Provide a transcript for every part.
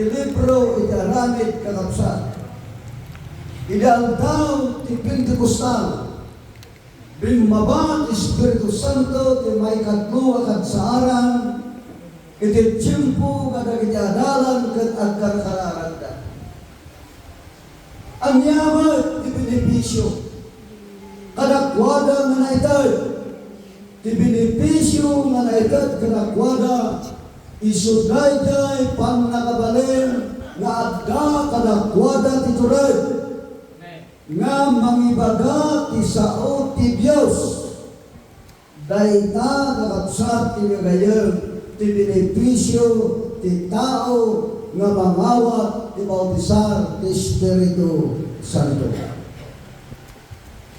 iti libro iti aramid kakabsat. Iti aldaw ti Pentecostal. Bimaba ti Espiritu Santo ti may katlo akad saaran iti tiyempo kada iti adalan ket agkarkararanda. Ang yamat ti benepisyo kadakwada nga naitad. Ti benepisyo nga naitad kadakwada isudayday pannakabalin nga adda kadakwada ti turad nga mangibaga ti sao ti Dios. Dayta kakabsat ti gayem ti benepisyo ti tao nga mangawat ti bautisar ti Espiritu Santo.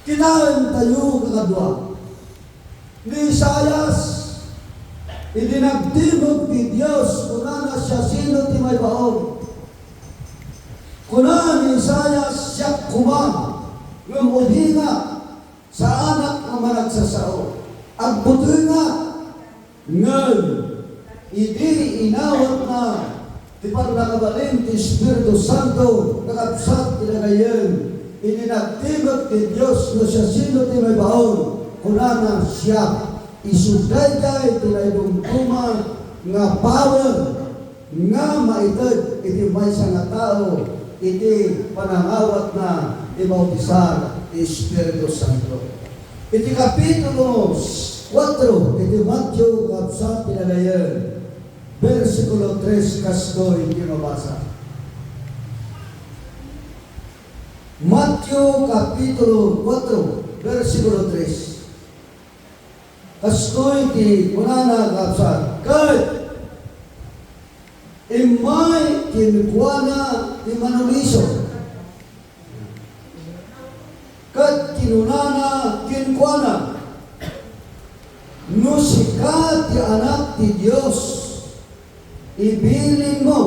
Kinain tayo kakadwa. Ni Isayas, idinagtimog ti Diyos kunana siya sino ti may baon. Kunana ni Isayas siya kumang ngumuhinga sa anak ng managsasao. Agbutoy nga ngel, idi inawat na ti pagnakabalin ti Espiritu Santo kakabsat tinagayen. Ininagtimog ti Diyos no siya sino ti may baon. Kunana siya isudayday ti naidumduman nga power nga maitad iti maysa nga tao iti panangawat na ibautisar ti Espiritu Santo. Iti kapitulo 4 iti Matthew kapsat pinagayen versikulo 3 kastoy iti mabasa. Matthew kapitulo 4 versikulo 3. Kastoy ti kunana kapsat ket imay kinkuana ti manuliso ket kinunana kinkuana no sika ti anak ti Dios ibilin mo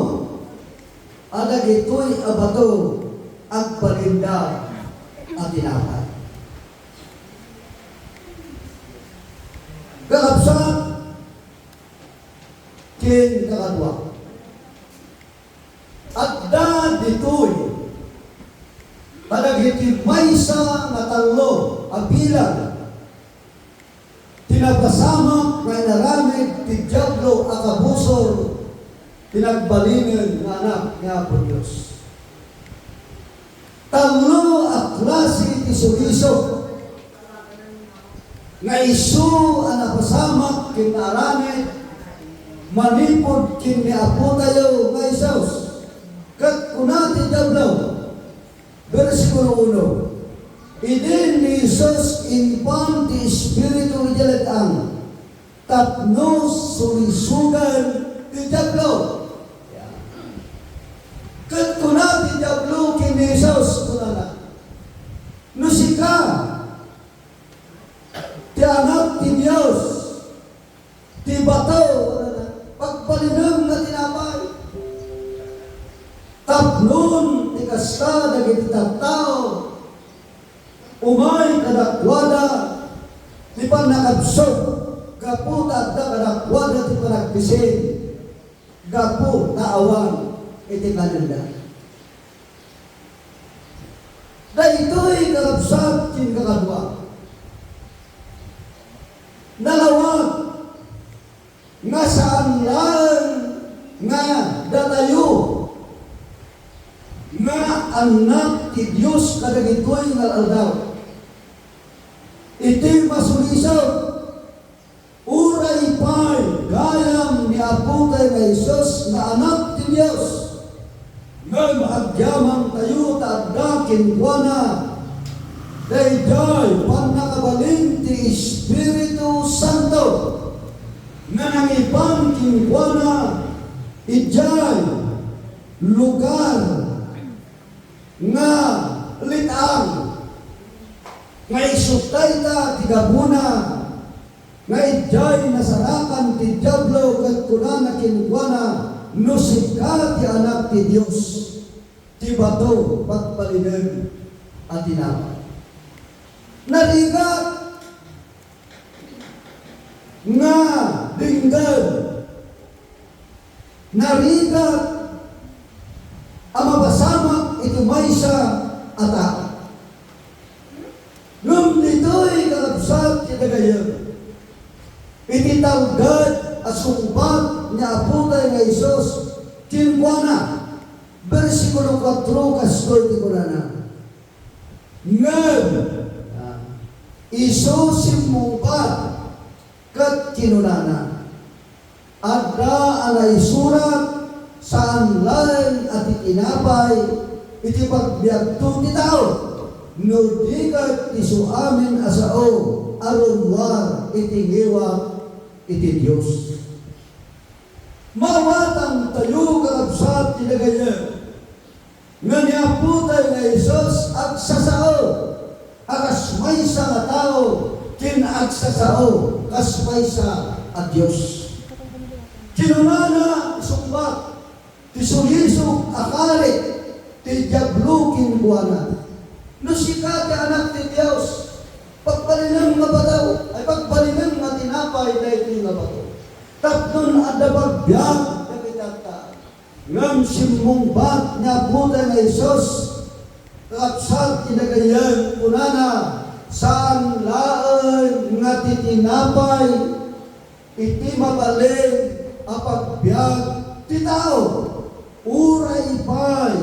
adag ito'y abato agpalinda at tinapay. Kakabsat kin kakadwa adda ditoy padagiti maysa nga tallo a bilang tinagpasama nga inaramid ti Diablo a kabusor pinagbalingen nga anak nga Apo Dios. Tallo a klase ti sugiso nga isu ang napasamak kinaramid manipod kin ni Apo tayo nga Isus kat kunati Diablo versikulo 1 idin ni Isus impan ti Espiritu rijalet ang tapno sulisugan ti Diablo kat kunati Diablo kin ni Isus kunana no sika ti anak ti Dios ti bato pagpalinam na tinapay taplon ti kasta dagiti tattao umay kadakwada ti panakabsog gapu tadda kadakwada ti panagbisin gapu taawan iti kananda. Daytoy kakabsat kin kakadwa nalawag nga saan lang nga datayo nga anak ti Diyos kadagitoy nga aldaw iti masulisaw uray pay gayam ni Apo tayo nga Isus nga anak ti Diyos nga maagyamang tayo taadda kinkuana dayday pannakabalin ti Espiritu Santo nga nangibang kinkuana ijay lugar nga litang nga isutay ta ti gabuna nga ijay nasarakan ti Diablo ket kunana kinkuana no sika ti anak ti Dios ti bato pagpalinen at tinapay. Narigat nga dinggad narigat maysa ata. Ngam dito'y kakabsat kitagayon. Ititalgad asumbat niya aputay nga Isos kinkuana. Versikulo 4 kastoy ti kunana. Ngam Isos simumpat kat kinunana. Adda anay surat saan lain at itinapay iti pagbiagto ti tao. No dikat isu amin asao aron war iti ngiwa iti Dios. Mawatang tayo kakabsat ti dagayan nga niaputay nga Isos agsasao akas maysa nga tao kin agsasao kas maysa at Dios. Kinunana sumbat ti sulisog akalit ti diablo kinkuana. No sika ti anak ti Dios pagbalinang nga bataw ay pagbalinang nga tinapay dahil nga bataw. Tapnon adda pagbiag na kitata. Ngam simungbat nga buta nga Isos kakabsat kinagayan kunana saan laan nga titinapay iti mabalin apagbiag ti tao. Uray pay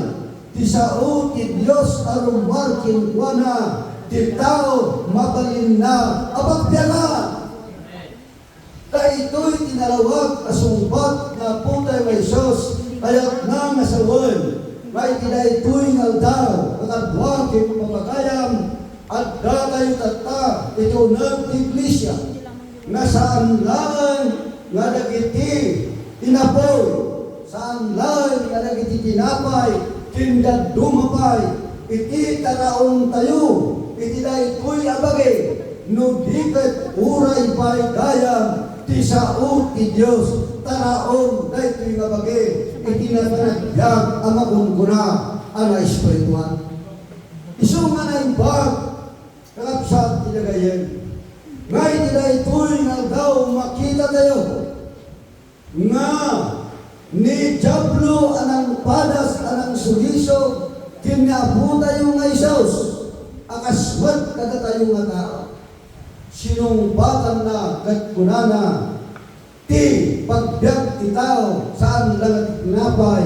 ti sao ti Dios aron markin kuana ti tao mabalin na apagbiagan. Kaito'y tinalawag asumbat na putay nga Isos kaya't na nga sawan may kina'ito'y ngaldaw kakadwa kin pagkakayam at datayo tata ito nag-iglesia nga saan laan nga dagiti inapoy saan laan nga dagiti tinapay kindad dumapay iti taraon tayo iti da'ito'y abagay no diket uray pa'y gayam ti sao ti Dios taraon daytoy nga bagay iti natanagbiag ang magunguna ang espiritual. Isu nga naimbag kakabsat tinagayan nga iti daytoy nga daw makita tayo nga ni Diablo anang padas anang suliso kinabu tayo nga Isos akaswat kada tayo nga tao. Sinong batan na katkunana ti pagbiag ti tao saan lang at tinapay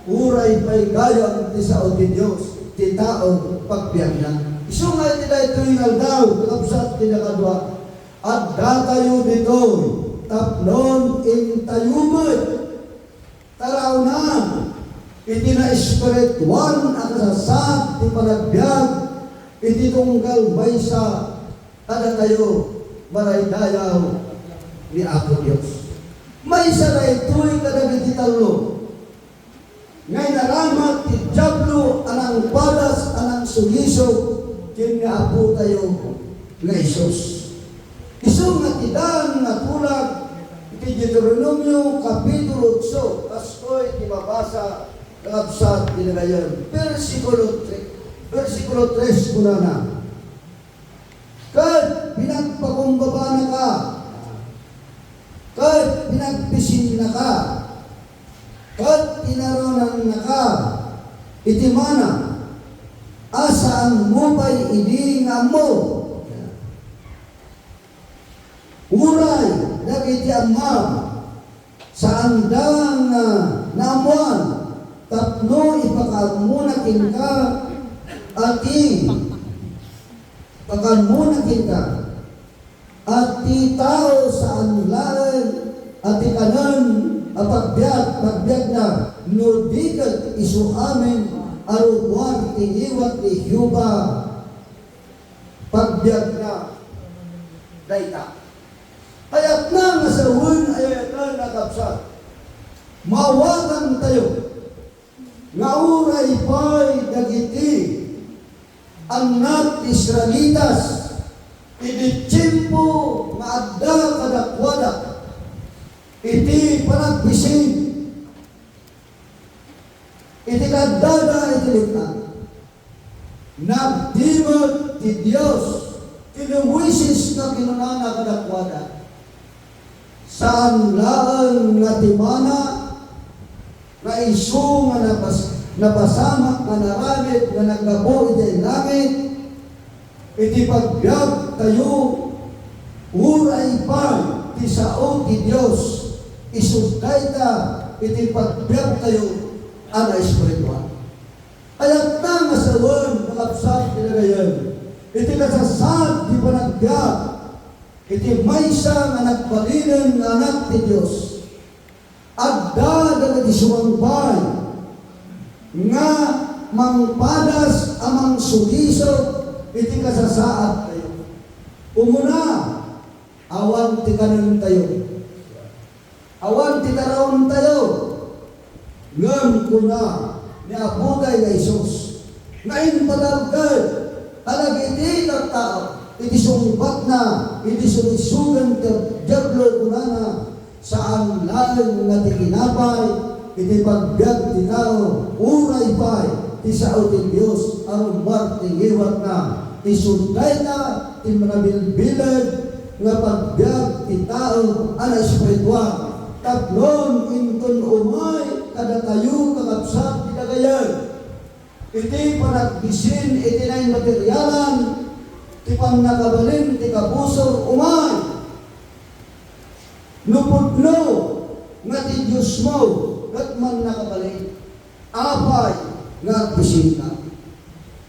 uray pa'y gayang ti sao ti Diyos ti tao pagbiag na. Isu nga iti daytoy ngaldaw kakabsat ti nakadwa at datayo dito taplon in tayumot taraw na iti na espiritual akasasat ti panagbiag iti tunggal maysa kada tayo maray dayaw ni Apo Diyos. May isa na ito'y kadagiti talo. Ngay naramat ti Diablo anang padas anang suliso kin nga Apo tayo nga Isos. Isu nga tidan nga tulag iti Deuteronomio Kapitulo 8 kastoy ti mabasa kakabsat tinagayon. Versikulo 3 kunana. Kad pinagpakumbaba na ka, kad pinagpisin na ka, kad tinaronan na ka, itimana, asaan mo pa'y idinga mo. Uray, dagiti amam, saan dang naamuan, tapno ipakamunakin ka, ati, pagkamunan kita at ti tao sa anlaen at ti kanan at pagbiag na no dikat isu amin arubuan ti iwat ti Yuba pagbiag na dayta. Ayat na nga sa uwan ayat na nakapsat mawatan tayo nga uray pa'y dagiti anak Israelitas iti tiyempo nga adda kadakwada iti panagbisin iti kaddada iti litan nagdimot ti Dios kinumuisis na kinunana kadakwada saan laan nga timana na isu nga napasamak nga naramid nga nagabo iti langit, iti pagbiag tayo, uray pa ti sao ti Dios, isugkay ta iti pagbiag tayo, ana espiritual. Ayat na nga sawan, makapsat tinagayan, iti kasasad ti panagbiag, iti maysa nga nagbalinan nga anak ti Dios, agda nga iti sumangbay, nga mangpadas amang sulisod iti kasasaad tayo. Umuna, awan ti kanan tayo. Awan ti karon tayo. Ngam kuna ni Abugay nga Isus. Ngayon padalgad, alagiti ng tao, iti sumbat na, iti sumisugan ti Diablo kunana, saan lalang nga ti kinapay, iti pagbiag ti tao, uray pa'y, ti sao ti Diyos, arumbar ti iwat na, ti sunday na, ti manabilbilad, nga pagbiag ti tao, ana espiritual, taglon inton umay, kada tayo kakapsat ti dagayan, iti panagbisin, iti na yung materyalan, ti pannakabalin, ti kabusor umay, nupudno, nga ti Diyos mo, kat man nakabalik, apay nga bisin ka.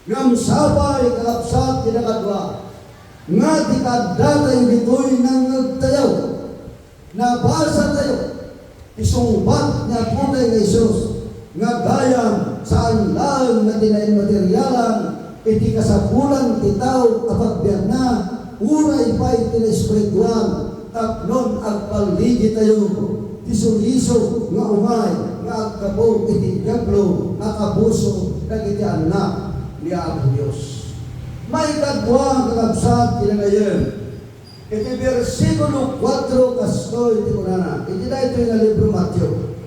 Ngam sabay kakapsat kinakadwa, nga di kadata yung bitoy ng nagtayaw, nabasa tayo, isungbat niya punay ng Isus, nga gayang saan lang na tinayin materyalan, iti kasapulan ti tao kapagbiag na, uray pa iti na espiritual, taklon agpaligi tayo, isuliso nga umay, nga agkabo iti Diablo, nga kabuso, kag iti anak ni Apo Diyos. May kadwa kakabsat kinagayon. Iti versikulo 4 kastoy iti kunana. Iti na ito yung libro Matthew.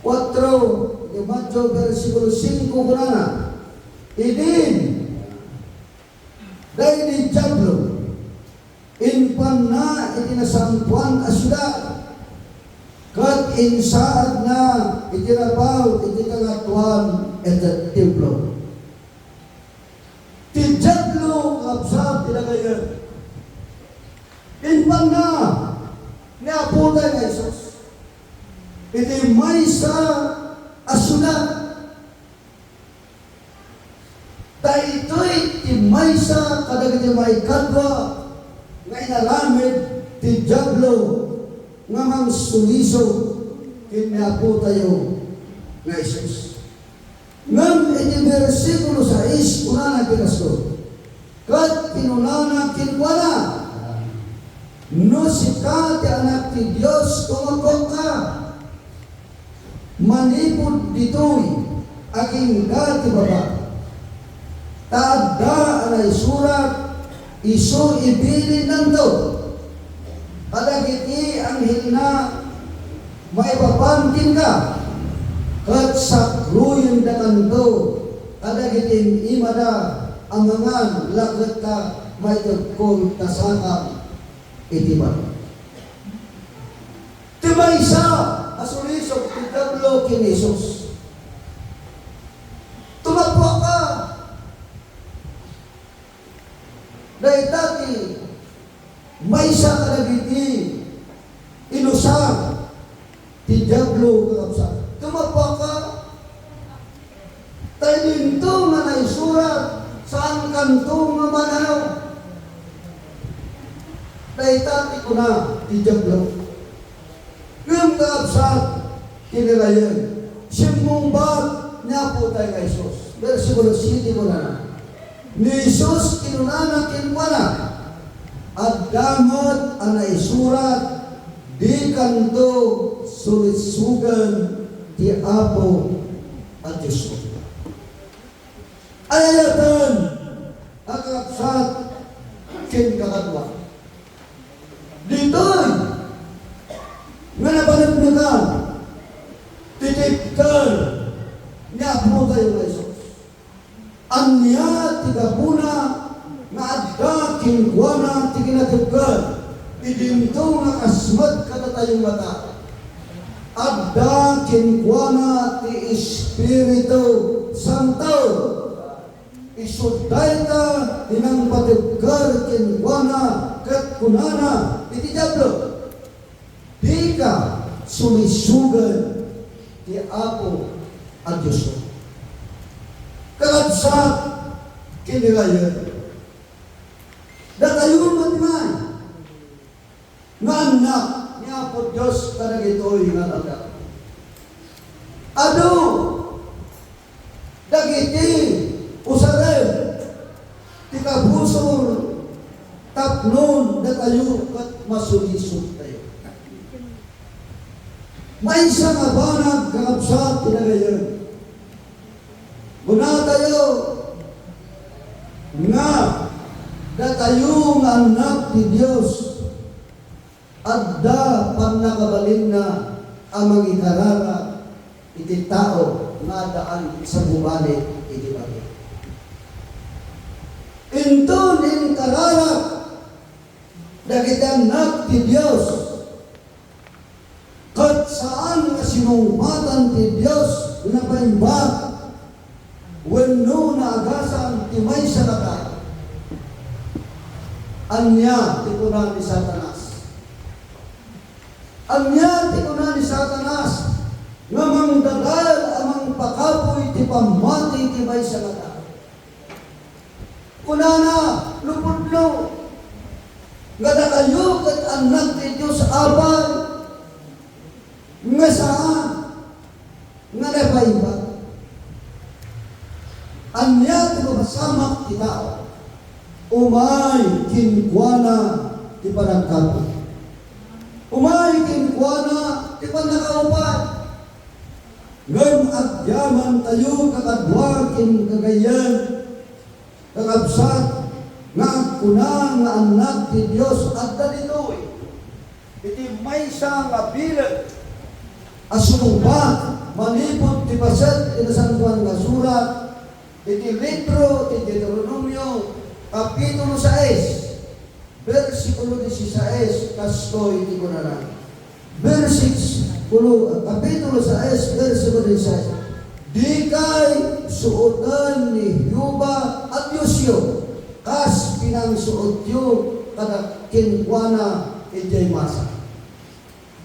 4, iti Matthew versikulo 5 kunana. Idin, dahil ni Diablo, inpan na iti nasampuan asyudad, kat insaad na itirabaw iti kangatuan iti templo. Ti Diablo kapsat tinagayan. Inpan na ni Aputay nga Isus. Iti maysa asyudad. Dahito'y ti maysa kadag iti may kadwa nga inaramid ti Diablo nga mang suliso kinapo tayo nga Isus. Ngam iti versikulo 6 unana kinasto, kat kinunana kinwala, no sika ti anak ti Diyos tumagkong ka, manipod ditoy aking ka ti baba, taadda anay surat, iso ibilin ng do, kadagiti ang hilna may papantin ka, kat sakruyin da kanto, kadagiti imada amangan lagat ka may tagkol tasakam itiman. Tiba isa asulisok ti Diablo kin Jesus. Tumakbo ka, dahil dati may isa kadagiti inusar ti Diablo kakabsat. Tumakbo ka, tayo dinto nga naisurat saan kanto nga mananaw. Dahil dati ko na ti Diablo. Ngayong kakabsat kinilayan, simumbat niya po tayo kay Jesus. Versikulo 7 ko na. Ni Jesus kinunana kinwala, at damot ang naisurat, di kanto sulit-sugan ti Apo at Diyos. Ayatan ang kakapsat kin kakadwa. Dito'y nga napanagnagan, titiktan niya po tayo na Isus. Anya tigabuna nga adda kingwana ti kinatibkan, idinto nga kasmat kada tayong mata. Adda adda kinkuana ti Espiritu Santo. Isuday ta tinang patigkar kinkuana kat kunana iti Diablo. Di ka sumisugan ti Apo ang Diyos mo. Kalabsat kinilayan. Datayon man nga anak ni Apo Diyos kanang ito'y nga anak. Ano? Dagiti usaren ti kabusor tapnon datayo kat masulisot tayo. May isa nga banag kakabsat tinagayan. Guna tayo nga datayo nga anak ni Diyos adda pang nakabalin na ang mangikarara iti tao nga daan sa bumalik iti bagay. Inton in karara dagiti anak ti Diyos kat saan nga sinungpatan ti Diyos na paimbat wenno na agasan ti may salata anya ti kunan ni Satanas. Anya ti kunan ni Satanas nga mangdagal amang pakapoy ti pamati ti may salata. Kunana lupudlo nga nakayo ket anak ti Dios abay nga saan nga napaibat. Anya ti masamak ti tao umay kinkuana ti panagkapo. Umay kinkuana ti panakaupat. Ngem agyaman tayo kakadwa kin kagayan kakabsat nga kuna nga anak ti Dios adda ditoy. Iti maysa nga bilang asumpa manipod ti paset iti San Juan nga surat iti libro ti Deuteronomio kapitulo 6 versikulo 16 kastoy ti kunana. Kapitulo 6 versikulo 16. Di kay suotan ni Yuba at Yosyo kas pinangsuot yu kada kinkuana ijay masa.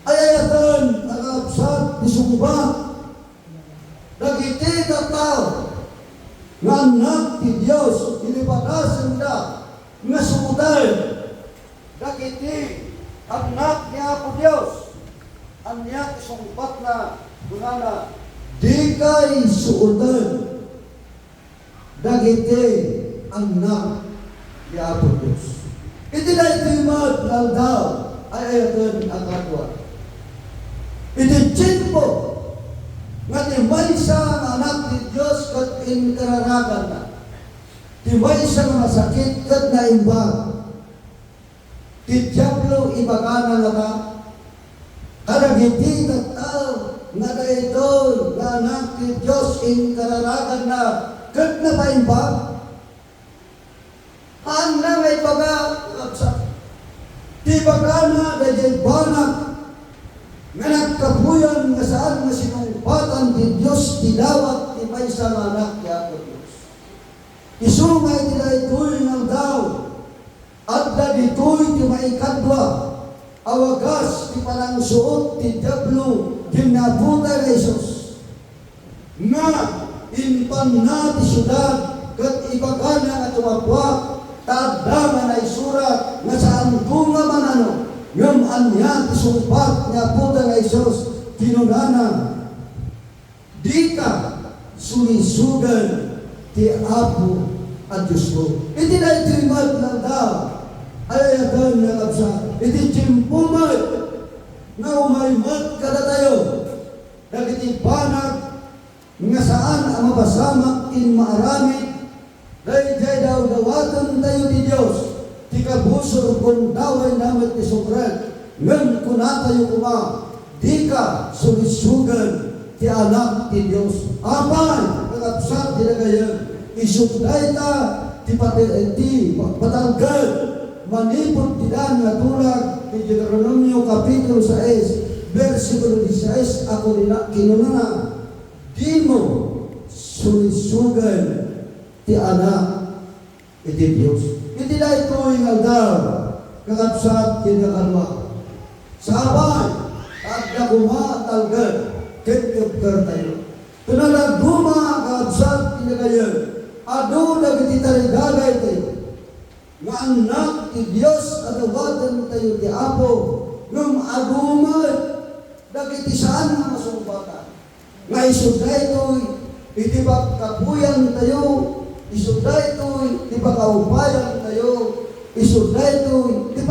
Ayayatan agapsat ni sumba dagiti tao nga anak ti Dios inipatasan da nga suotan dagiti anak ni Apo Dios anya isungpat na kunana di kay suotan dagiti anak ni Apo Dios. Iti na itimad laldaw ay ayatan ang katwa. Iti tsimpo nga ti maysa nga anak ni Dios kat inkararagan na. Ti maysa nga masakit kat naimbag. Ti Diablo ibagana nga ka kadagiti tao nga daytoy nga anak ni Dios inkararagan na kat napaimbag. Ang na may baga ti bagana dayjay banag nga nagkapuyan nga saan nga sinungpatan ti Dios ti dawat ti maysa nga anak ti Apo Dios. Isungay ti daytoy nga daw adda ditoy ti maikadwa awagas ti panangsuot ti Diablo ginabuta ni Jesus nga impan na ti syudad ket ibagana nga tumapwak tadama na isurat nga saan bunga manano ngam anya ti sumpat nga puta nga Isos kinunana di ka sulisugan ti Apo at Diyos mo. Iti na itimad lang daw ayagan nga kapsa iti timpumad nga umaymat kada tayo dagiti banag nga saan ang mapasamak in maaramid dayjay daw dawatan tayo ti Dios ti kabusor kun daway namet ti sukret ngem kuna tayo kuma di ka sumisugan ti anak ti Dios. Apay kakabsat ti nagayan isugday ta ti patanggal manipod ti dan nga tulag ti Deuteronomio kapitulo 6 versikulo 16, ako nila kinunana, di mo sulisugan ti anak iti Diyos. Iti na ito yung aldaw, kakapsat kinakalwa. Sa abay, at nakuma talgan, kitkipkar tayo. Tunanagduma kakapsat kinakayan, ado nagiti taligagay tayo. Nga anak ti Diyos, adawatan tayo ti Apo, ngam agumad, dagiti saan nga masumbatan. Nga isuda ito'y, iti pagkapuyan tayo, isuda ito'y, iti pagkaupayan tayo, isuda ito'y, iti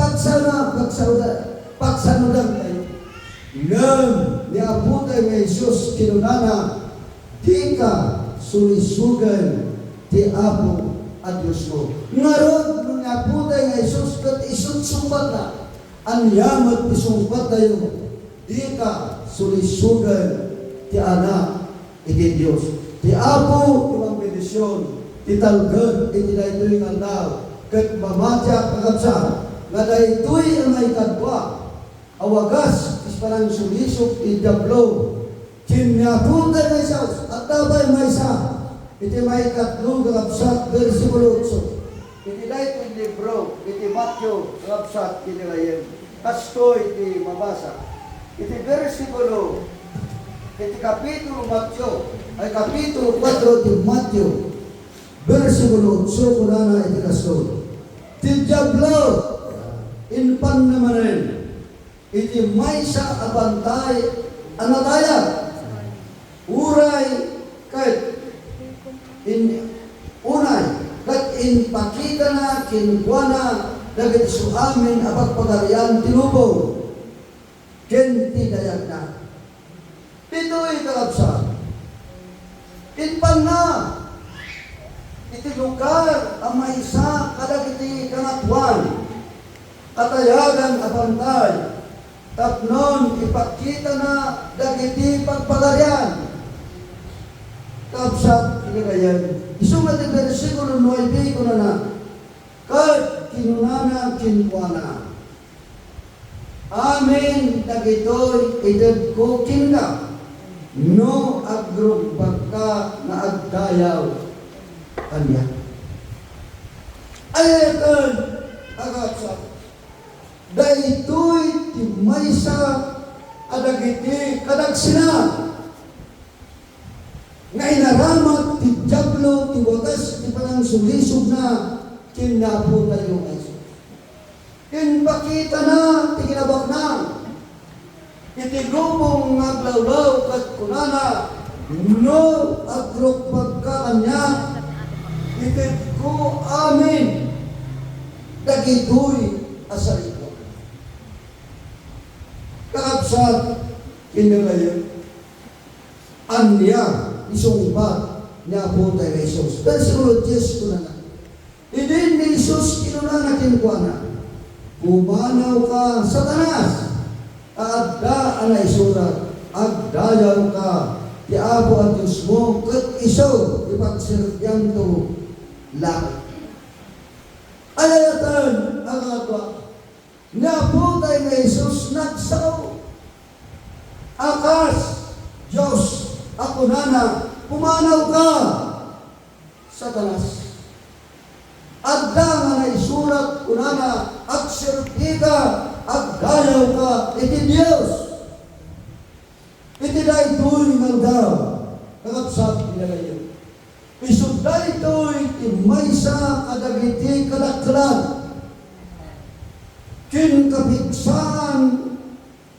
pagsanudan tayo. Ngam, ni Apo tayo nga Isus, kinunana, di ka sulisugan ti Apo at Diyos mo. Ngaron, nung Apo tayo nga Isus, kat isunsumbat na, ang yamat isumpat tayo, di ka sulisugan ti anak iti Diyos. Ti Apo imang bendisyon, ti talgad iti daytoy nga aldaw, ket mamatya kakabsa, nga daytoy ang may kadwa, awagas is parang sulisok ti Diablo, kinyapunta na isaw, at tabay may isa, iti may katlo kakabsa, versikulo 8. Iti daytoy libro, iti Matthew kakabsa, iti layen, kasto iti mabasa, iti versikulo, iti kapitulo Matthew, ay kapitulo 4 iti Matthew, versikulo 8, kunana iti kasto. Ti Diablo, inpan namanen, iti maysa abantay, anataya, uray, kahit, unay, kat inpakita na, kinukuana, dagiti suamin, apagpagarian, tinubong, kenti dayag na. Pito'y kakabsa. Inpan na. Iti lugar ang maisa kadagiti kangatwan. Katayagan abantay. Tapnon ipakita na dagiti pagpagarian. Kakabsa, kinagayan. Isumat ang versikulo 9 ko na kat kinunana kinkuana. Amen, dagitoy edad ko kinga, no agrugbag ka na agdayaw kanya. Ayatan, agapsa, dagitoy ti maysa adagiti kadagsina, nga inaramat ti Diablo, ti wagas, ti panang sulisog na, kinapo tayo nga Isus. Kinpakita na, ti kinabak na, iti grupong ngaglawlaw kat kunana, no agrupag ka kanya, iti ko amin, dagitoy asarito. Kakabsat, kinalayan, anya, isungbat, niya po tayo Isus. Versikulo 10 kunana, idin ni Isus kinunana kinkuana, umanaw ka, Satanas, agda anay surat, agdayaw ka, ti Apo at Diyos mo, kat isaw, ipagsirbyan to langit. Ayatan, ang agwa, napo tayo na Isus, nagsaw, akas, Diyos, ako nana, umanaw ka, Satanas. Agda nga na isurat, kunana, agserti ka, agdayaw ka, iti Diyos. Iti daytoy ng daw, kakapsat pinagayon. Isod daytoy, iti maysa kadagiti kadaklan. Kinkapigsaan,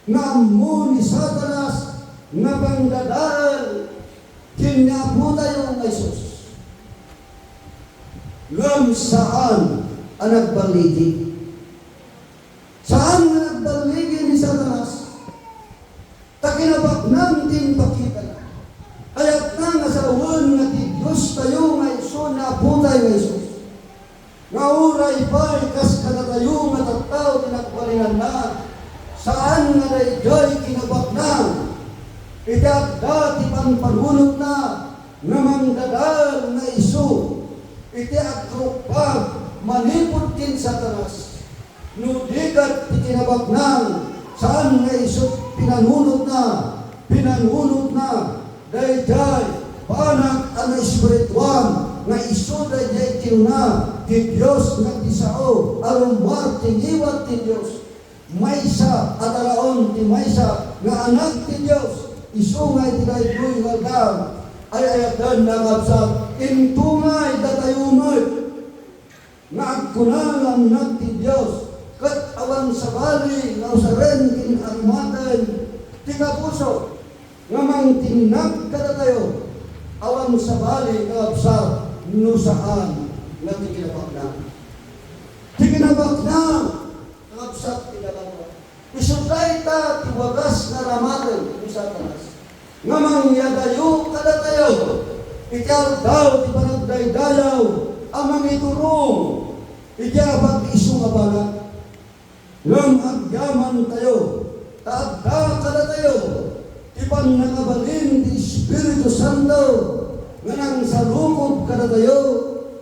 nga ammo ni Satanas, nga pangdadal, kinapo tayo ng Isus. Ngam saan ang nagbaligi? Saan ang nagbaligi ni Satanas? Takinabak nang tinpakita na. Kaya't nang asawan nga ti Diyos tayo nga iso na putay nga Isus. Nga uray pa ikas ka na tayo matataw tinagpalinan na. Saan nga dayjay kinabak nang itagda ti panpanunot na nga mangdadal na iso. Iti agrupag manipod kin Satanas. Nudigat itinabag nang saan nga isot pinanunod na, dayjay, panak ang espirituan, nga isuday dayjay na, ti Diyos nga tisao, arumwar tingiwat ti Diyos, maysa at araon ti maysa, nga anak ti Diyos, isungay ti dayjay nga ay ayatan na ngabsat, intungay datayumay, nga agkunangan ng ti Diyos, kat awan sabali, nga usaren kinarmatan, ti kapuso, nga mang tinag kadatayo, awan sabali, nga ngabsat, nusaan, nga ti kinabakna. Ti kinabakna, nga ngabsat, ti kinabakna. Isutay ta, ti wagas na ramatan, ni Satanas. Nga mangyadayo kada tayo, ikaw daw ti panagdaydayaw, amang iturong, iyabat iso nga balat, ngam agyaman tayo, taadda kada tayo, ti panangabalin ti Espiritu Santo, nga nang salukod kada tayo,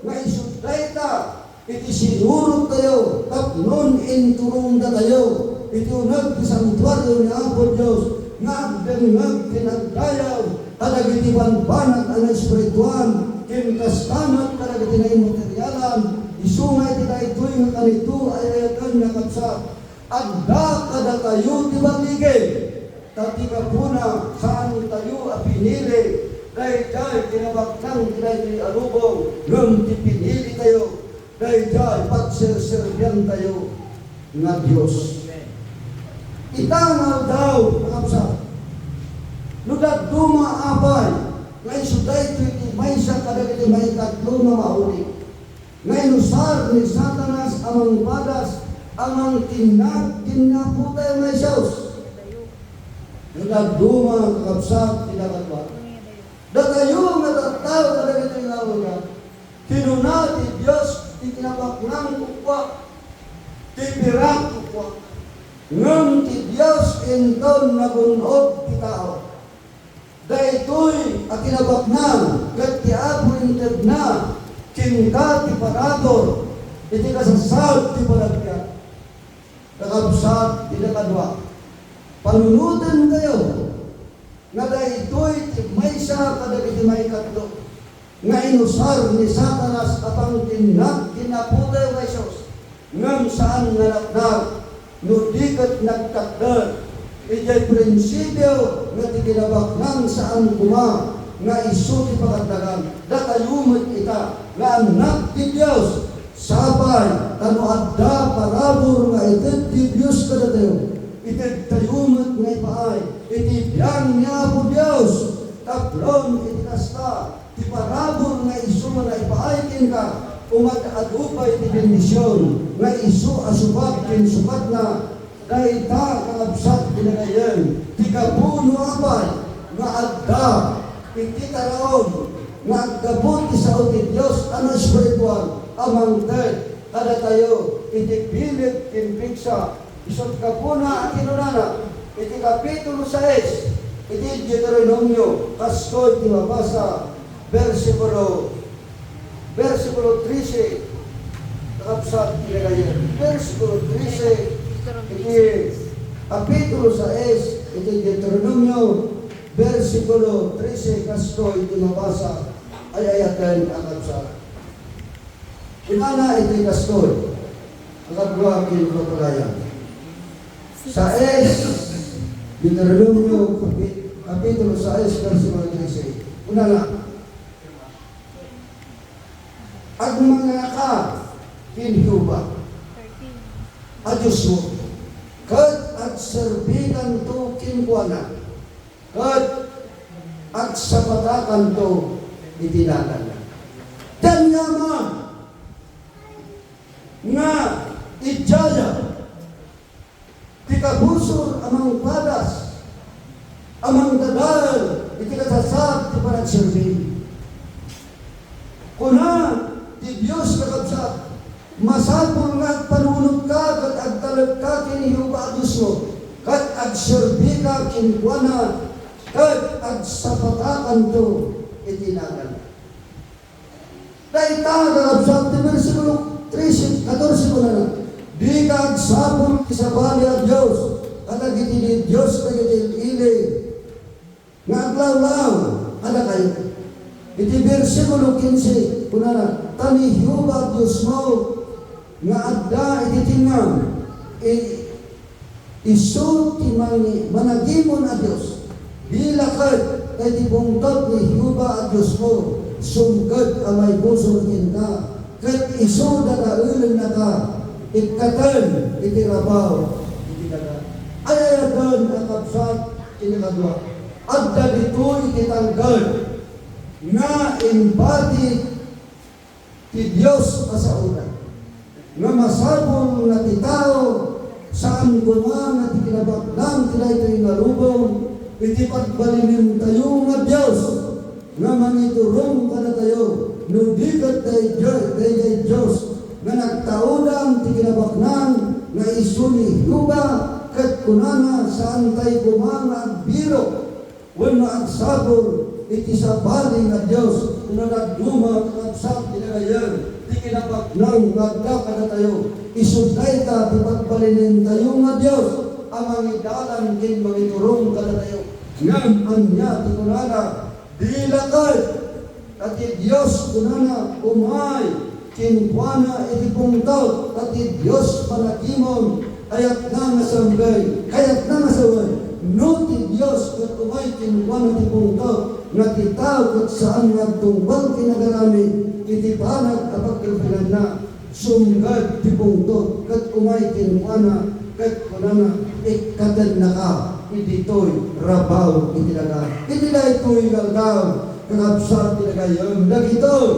nga isutay ta, iti sinurot tayo, tapnon inturong da tayo, iti unag ti santuaryo ni Apo Diyos, nga agdengag pinagdayaw, kadagitiban banat ang espirituan, kinkastamat kadagitinayin materialan, isungay tila ito'y nga kanito ay ayakan na kapsa, agda kada tayo di baligid, tati ka puna saan tayo apinili, dahil kinabaknang tinay alubong, nung tipinili tayo, dahil pagserserbiyan tayo nga Diyos. Itangal daw, nakapsa, nudat duma apay, ngay suday iti may sa kadagiti may katlo na mauli. Ngay nusar ni Satanas amang badas, amang tinaputay may saus. Nudat duma kakapsa, tinakatwa. Datayo nga tataw kadagiti nga kinuna ti Diyos, itinabaknang kukwa, tipirak kukwa. Ngam ti Diyos inton nagunod ti tao. Daytoy akinabaknan ket ti Apo inted na kinka ti parador iti kasasad ti panagbiag. Kakabsat ti nakadwa. Panunutan kayo nga daytoy ti maysa kadagiti maikatlo nga inusar ni Satanas apang tinag kinaputay wa Hesus ngam saan nga naknak no dikat nagtakdan, ijay prinsipyo nga tikinabaknang saan kuma, nga iso ti pakagdagan, datayumot ita, nga anak ti Diyos, sabay, tano adda parabor nga ited ti Diyos kadatayo, ited tayumot nga ipaay, iti biyang niya po Diyos, taplon iti kasta, ti parabor nga iso nga ipaay ka, umat-adupay ti bendisyon, nga iso asubat kin subat na, dayta kakabsat pinagayan, ti kapuno apay, nga adda, iti taraon, nga agabot ti sao ti Diyos, ano espiritual, amang ted, kada tayo, iti pilit kin piksa, isot kapuna at kinunana, iti kapitulo 6, iti Deuteronomio, kastoy ti mabasa, versikulo 13, kakabsat pinagayan, versikulo 13, iti kapitulo 6, iti Deuteronomio, versikulo 13, kastoy iti mabasa, ay ayatan ang kakabsat. Inana iti kastoy, ang kagwakin kapulayan. Sa Deuteronomio, kapitulo 6, versikulo 13, unana, at mga ka, kinhuba, at Diyos mo, kat at serbigan to kinkuana, kat at sapatakan to itinagan na. Dan yaman, nga idjaya, tikabusor amang padas, amang dadal, itikasasab, ti panagserbi. Kuna, ti Diyos kakabsat, masapul nga panunod ka, kat agtalag ka kinihuba Diyos mo, kat agserbi ka kinkuana, kat agsapatakan to itinagan. Dahil kakabsat, ti versikulo 14 ko na, di ka agsapul isabali a Diyos, kadagiti ni Diyos kadagiti ili nga aglaw-law ada kayo. Iti versikulo 15 kunana tani Hiuba Diyos mo nga adda iti tingnan isu ti managimon a Diyos bilakad kay ti bungtot ni Hiuba a Diyos mo sumgad amay puso kinta ket isu dadaulen na ka ikatan iti rabaw iti daga ayadan ang kapsat iti kadwa adda dito iti tanggal nga embodied ti Diyos kasauna nga masabong na ti tao saan gumang at ikinabaklang tila ito'y nalubong iti pagbalinin tayo nga Diyos nga maniturong ka na tayo nudigat tayo Diyos nga nagtaudang ti kinabaklang nga isuni Hiuba kat kunana saan tayo gumang at biro wano ang sabong iti sa bali na Diyos na nagduma kapsat tinagayan di kinabaklang gagda ka na tayo isunday ka di pagbalinin tayo nga Diyos ang mangidalan kin mangiturong ka na tayo ngam anya ti kunana dilakad at Diyos kunana umay kinkuana iti pungtaw at Diyos panagimon ayat na nasanggay kayat na nasaway no ti Diyos kat umay kinkuana iti pungtaw nga titaw kat saan nagtungbang kinagarami iti panag apag kapilan na sunggad ti pungtot kat umay kinkuana kat kunana ikatan na ka iti to'y rabaw iti daga iti na ito'y galgaw kakapsat iti dagayam dagito'y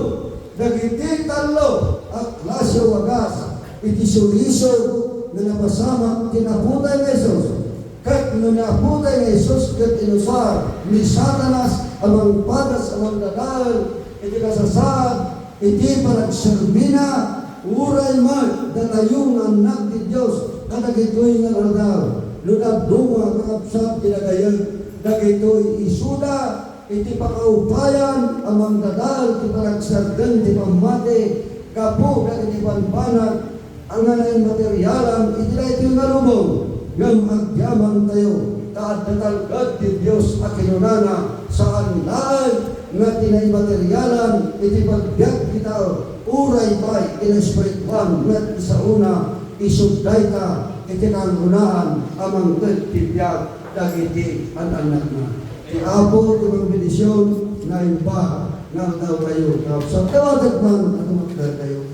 dagiti talo at klasyo wagas iti suliso na napasama tinaputay ng Isos kat no naputay ng Isos kat inusar ni Satanas amang padas amang dadal iti kasasad iti panagserbina uray man datayong anak ti Diyos kadagitoy nga ladaw lunag dunga kakapsat tinagayan dagitoy isuda iti pakaupayan amang dadal ti panagsargan ti pamati kapo dagiti panpanag ang nanay materyalan iti na ito yung nalubong ngam agyaman tayo kaadatalgad ti Diyos a kinunana saan laan nga tinay materyalan iti pagbiag kita uray pa'y inespirituan nga sa una isugday ka iti kangunaan amang tibiyag dagiti anak na ti Apo tumang bendisyon na imba nga daw kayo sa tawagat man at magdal kayo